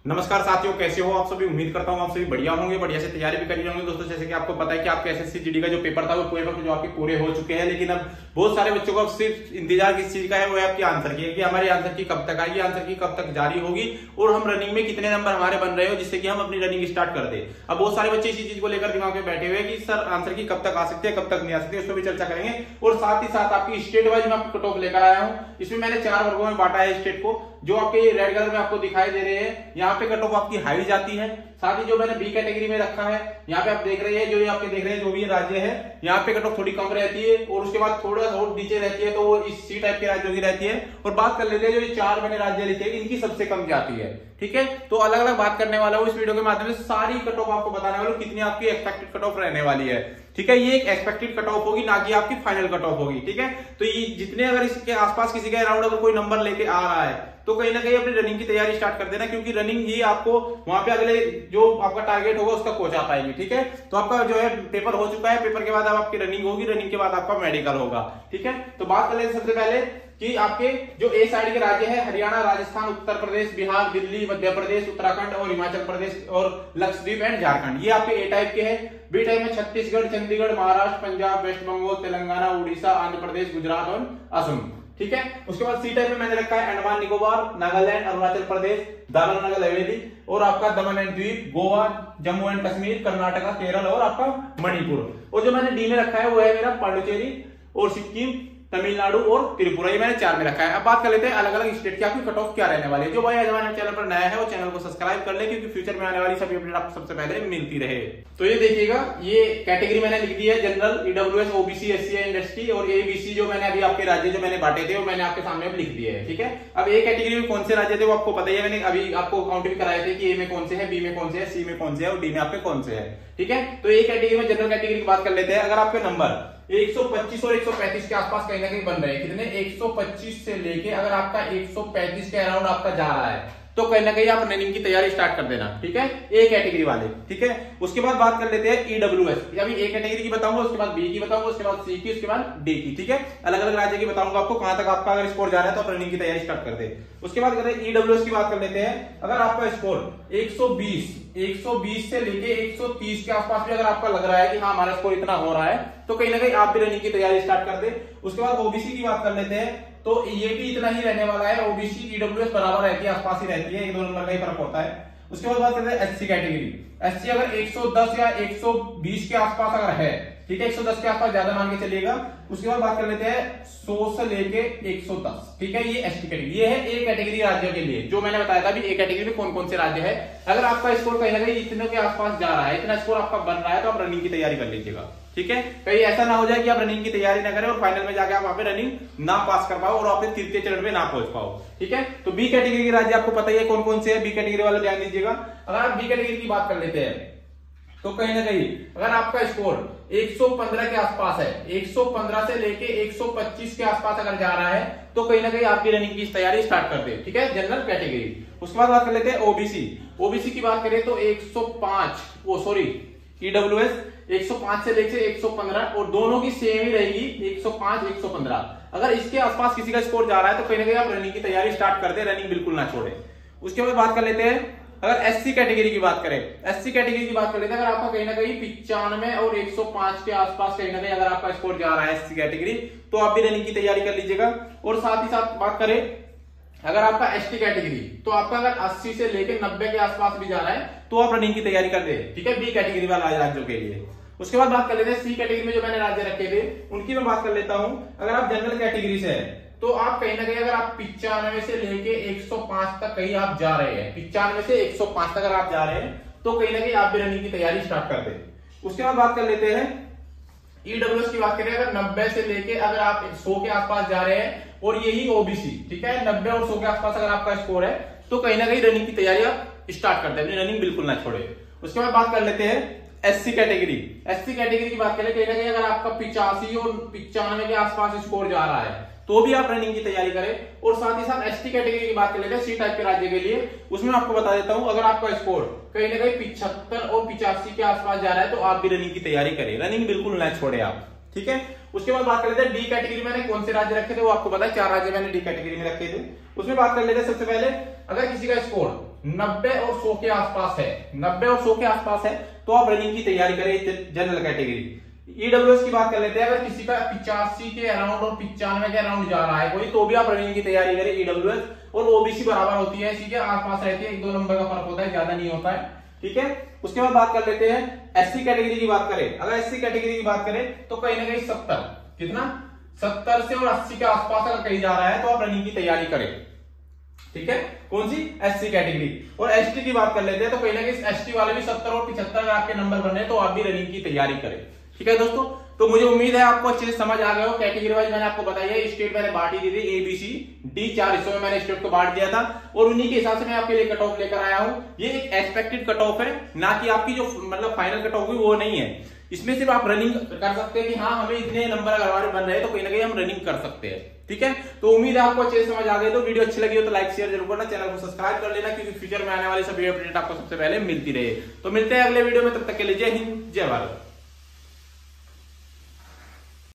नमस्कार साथियों, कैसे हो आप सभी। उम्मीद करता हूँ आप सभी बढ़िया होंगे, बढ़िया से तैयारी भी करी होंगे। दोस्तों जैसे कि आपको पता है कि आपके एसएससी जीडी का जो पेपर था वो पेपर जो आपके पूरे हो चुके हैं, लेकिन अब बहुत सारे बच्चों को अब सिर्फ इंतजार किस चीज का है, वो है आपकी आंसर की, कि हमारी आंसर की कब तक आएगी, आंसर की कब तक जारी होगी और हम रनिंग में कितने नंबर हमारे बन रहे हो जिससे कि हम अपनी रनिंग स्टार्ट कर दे। अब बहुत सारे बच्चे इसी चीज को लेकर दिमाग में बैठे हुए कि सर आंसर की कब तक आ सकती है, कब तक नहीं आ सकती, उस पर भी चर्चा करेंगे। और साथ ही साथ आपकी स्टेट वाइज मैं आपको कट ऑफ लेकर आया हूँ। इसमें मैंने 4 वर्गों में बांटा है स्टेट को, जो आपके रेड कलर में आपको दिखाई दे रहे हैं। यहाँ पे कट ऑफ आपकी हाई जाती है। साथ ही जो मैंने बी कैटेगरी में रखा है, यहाँ पे आप देख रहे हैं, जो ये आपके देख रहे हैं जो भी राज्य है, यहाँ पे कट ऑफ थोड़ी कम रहती है और उसके बाद थोड़ा और नीचे रहती है, तो वो इस सी टाइप के राज्यों की रहती है। और बात कर लेते हैं जो ये 4 मैंने राज्य लिखे इनकी सबसे कम जाती है। ठीक है, तो अलग अलग बात करने वाला हूँ इस वीडियो के माध्यम से। सारी कट ऑफ आपको बताने वाला हूँ कितनी आपकी एक्सपेक्टेड कट ऑफ रहने वाली है। ठीक है, ये एक एक्सपेक्टेड कट ऑफ होगी, ना कि आपकी फाइनल कट ऑफ होगी। ठीक है, तो ये जितने अगर इसके आसपास किसी के अराउंड अगर कोई नंबर लेके आ रहा है तो कहीं ना कहीं अपनी रनिंग की तैयारी स्टार्ट कर देना, क्योंकि रनिंग ही आपको वहां पे अगले जो आपका टारगेट होगा उसका पहुंचा पाएगी। ठीक है, तो आपका जो है पेपर हो चुका है, पेपर के बाद अब आपकी रनिंग होगी, रनिंग के बाद आपका मेडिकल होगा। ठीक है, तो बात कर लेते सबसे पहले कि आपके जो ए साइड के राज्य है, हरियाणा, राजस्थान, उत्तर प्रदेश, बिहार, दिल्ली, मध्य प्रदेश, उत्तराखंड और हिमाचल प्रदेश और लक्षद्वीप एंड झारखंड, ये आपके ए टाइप के हैं। बी टाइप में छत्तीसगढ़, चंडीगढ़, महाराष्ट्र, पंजाब, वेस्ट बंगाल, तेलंगाना, उड़ीसा, आंध्र प्रदेश, गुजरात और असम। ठीक है, उसके बाद सी टाइप में मैंने रखा है अंडमान निकोबार, नागालैंड, अरुणाचल प्रदेश, दादरा नगर हवेली और आपका दमन एंड द्वीप, गोवा, जम्मू एंड कश्मीर, कर्नाटका, केरल और आपका मणिपुर। और जो मैंने डी में रखा है वो है मेरा पांडिचेरी और सिक्किम, तमिलनाडु और त्रिपुरा, ये मैंने 4 में रखा है। अब बात कर लेते हैं अलग अलग स्टेट की आपकी कट ऑफ क्या रहने वाली है। जो भाई आज हमारे चैनल पर नया है वो चैनल को सब्सक्राइब कर ले, क्योंकि फ्यूचर में आने वाली सभी अपडेट आपको सबसे पहले मिलती रहे। तो ये देखिएगा, ये कैटेगरी मैंने लिख दी है, general, EWS, OBC, SC and ST और एबीसी। जो मैंने अभी आपके राज्य जो मैंने बांटे थे वो मैंने आपके सामने लिख दिए है। ठीक है, अब ए कैटेगरी में कौन से राज्य थे वो आपको पता ही है, मैंने अभी आपको काउंट भी कराए थे कि ए में कौन से है, बी में कौन से है, सी में कौन से है और डी में आपके कौन से है। ठीक है, तो ए कैटेगरी में जनरल कैटेगरी की बात कर लेते हैं। अगर आपके नंबर 125 और 135 के आसपास कहीं ना कहीं बन रहे हैं, कितने 125 से लेके अगर आपका 135 के अराउंड आपका जा रहा है तो कहीं ना कहीं आप रनिंग की तैयारी स्टार्ट कर देना। ठीक है, ए कैटेगरी वाले। ठीक है, उसके बाद बात कर लेते हैं ईडब्ल्यूएस। अभी ए कैटेगरी की बताऊंगा, उसके बाद बी की बताऊंगा, उसके बाद सी की, उसके बाद डी की। ठीक है, अलग अलग राज्य की बताऊंगा आपको कहां तक आपका अगर स्कोर जा रहा है तो आप रनिंग की तैयारी स्टार्ट कर दे। उसके बाद करते हैं ईडब्ल्यूएस की बात कर लेते हैं। अगर आपका स्कोर 120 से लेके 130 के आसपास भी अगर आपका लग रहा है कि हाँ हमारा स्कोर इतना हो रहा है तो कहीं ना कहीं आप भी रनिंग की तैयारी स्टार्ट कर दे। उसके बाद ओबीसी की बात कर लेते हैं, तो ये भी इतना ही रहने वाला है। ओबीसी ईडब्ल्यूएस बराबर रहती है, आसपास ही रहती है, 1-2 नंबर का ही फर्क होता है। उसके बाद बात करते हैं एससी कैटेगरी। एससी अगर 110 या 120 के आसपास अगर है, ठीक है, 110 के आसपास ज्यादा मान के चलिएगा। उसके बाद बात कर लेते हैं 100 से लेके 110। ठीक है, ये एसटी कैटेगरी, ये है ए कैटेगरी राज्यों के लिए, जो मैंने बताया था अभी ए कैटेगरी में कौन कौन से राज्य है। अगर आपका स्कोर कहीं ना कहीं इतने के आसपास जा रहा है, इतना स्कोर आपका बन रहा है, तो आप रनिंग की तैयारी कर लीजिएगा। ठीक है, कहीं ऐसा ना हो जाए कि आप रनिंग की तैयारी ना करें और फाइनल में जाके आप वहां पे रनिंग ना पास कर पाओ और आप तृतीय चरण में ना पहुंच पाओ। ठीक है, तो बी कैटेगरी के राज्य आपको पता ही है कौन कौन से है, बी कैटेगरी वाले ध्यान दीजिएगा। अगर आप बी कैटेगरी की बात कर लेते हैं तो कहीं ना कहीं अगर आपका स्कोर 115 के आसपास है, 115 से लेके 125 के आसपास अगर जा रहा है तो कहीं ना कहीं आपकी रनिंग की तैयारी स्टार्ट कर दे। ठीक है, जनरल कैटेगरी। उसके बाद बात कर लेते हैं ओबीसी। ओबीसी की बात करें तो 105 ईडब्ल्यूएस 105 से लेके 115 और दोनों की सेम ही रहेगी, 105 115। अगर इसके आसपास किसी का स्कोर जा रहा है तो कहीं ना कहीं आप रनिंग की तैयारी स्टार्ट कर दे, रनिंग बिल्कुल ना छोड़े। उसके बाद बात कर लेते हैं अगर एससी कैटेगरी की बात करें, एससी कैटेगरी की बात कर लेते हैं, अगर आपका कहीं ना कहीं 95 और 105 के आसपास कहीं ना कहीं अगर आपका स्कोर जा रहा है एससी कैटेगरी, तो आप भी रनिंग की तैयारी कर लीजिएगा। और साथ ही साथ बात करें अगर आपका एसटी कैटेगरी, तो आपका अगर 80 से लेकर 90 के आसपास भी जा रहा है तो आप रनिंग की तैयारी कर दे। ठीक है, बी कैटेगरी वाला राज्यों के लिए। उसके बाद बात कर लेते हैं सी कैटेगरी में जो मैंने राज्य रखे थे उनकी मैं बात कर लेता हूं। अगर आप जनरल कैटेगरी से है तो आप कहीं ना कहीं अगर आप 95 से लेके 105 तक कहीं आप जा रहे हैं, 95 से 105 तक अगर आप जा रहे हैं तो कहीं ना कहीं आप भी रनिंग की तैयारी स्टार्ट कर दे। उसके बाद बात कर लेते हैं ईडब्ल्यूएस की बात करें। अगर 90 से लेके अगर आप 100 के आसपास जा रहे हैं और यही ओबीसी, ठीक है, 90 और 100 के आसपास अगर आपका स्कोर है तो कहीं ना कहीं रनिंग की तैयारी आप स्टार्ट कर दे, अपनी रनिंग बिल्कुल ना छोड़े। उसके बाद बात कर लेते हैं एससी कैटेगरी। एससी कैटेगरी की बात करें कहीं ना कहीं अगर आपका 85 और 95 के आसपास स्कोर जा रहा है तो भी आप रनिंग की तैयारी करें। और साथ ही साथ एसटी कैटेगरी की बात कर लेते हैं सी टाइप के राज्य के लिए, उसमें आपको बता देता हूं अगर आपका स्कोर कहीं ना कहीं 75 और 85 के आसपास जा रहा है तो आप भी रनिंग की तैयारी करें, रनिंग बिल्कुल ना छोड़े आप। ठीक है, उसके बाद बात कर लेते हैं डी कैटेगरी में मैंने कौन से राज्य रखे थे वो आपको पता है, 4 राज्य मैंने डी कैटेगरी में रखे थे। उसमें बात कर लेते हैं सबसे पहले अगर किसी का स्कोर 90 और 100 के आसपास है, 90 और 100 के आसपास है, तो आप रनिंग की तैयारी करें जनरल कैटेगरी। ईडब्ल्यूएस की बात कर लेते हैं, अगर किसी का 85 के अराउंड और 95 के अराउंड जा रहा है कोई, तो भी आप रनिंग की तैयारी करें ईडब्ल्यूएस। और ओबीसी बराबर होती है, इसी के आसपास रहती है, 1-2 नंबर का फर्क होता है, ज्यादा नहीं होता है, ठीक है। उसके बाद बात कर लेते हैं एससी कैटेगरी की बात करें। अगर एससी कैटेगरी की बात करें तो कहीं ना कहीं 70, कितना 70 से और 80 के आसपास अगर कहीं जा रहा है तो आप रनिंग की तैयारी करें, ठीक है। कौन सी? SC category. और एसटी की बात कर लेते हैं तो कहीं ना कहीं एसटी वाले भी 70 और 75 आपके नंबर बने तो आप भी रनिंग की तैयारी करें, ठीक है दोस्तों। तो मुझे उम्मीद है आपको अच्छे से समझ आ गया हो। कैटेगरी वाइज मैंने आपको बताया है, स्टेट मैंने बांटी दी थी ABCD 4 हिस्सों में मैंने स्टेट को बांट दिया था, और उन्हीं के हिसाब से मैं आपके लिए कट ऑफ लेकर आया हूं। ये एक एक्सपेक्टेड कट ऑफ है, ना कि आपकी जो मतलब फाइनल कट ऑफ हुई वो नहीं है। इसमें सिर्फ आप रनिंग कर सकते हैं कि हाँ हमें इतने नंबर अगर हमारे बन रहे हैं तो कहीं ना कहीं हम रनिंग कर सकते हैं, ठीक है। तो उम्मीद है आपको अच्छे से समझ आ गई। तो वीडियो अच्छी लगी हो तो लाइक शेयर जरूर करना, चैनल को सब्सक्राइब कर लेना, क्योंकि फ्यूचर में आने वाली सभी अपडेट आपको सबसे पहले मिलती रहे। तो मिलते हैं अगले वीडियो में, तब तक के लिए जय हिंद जय भारत।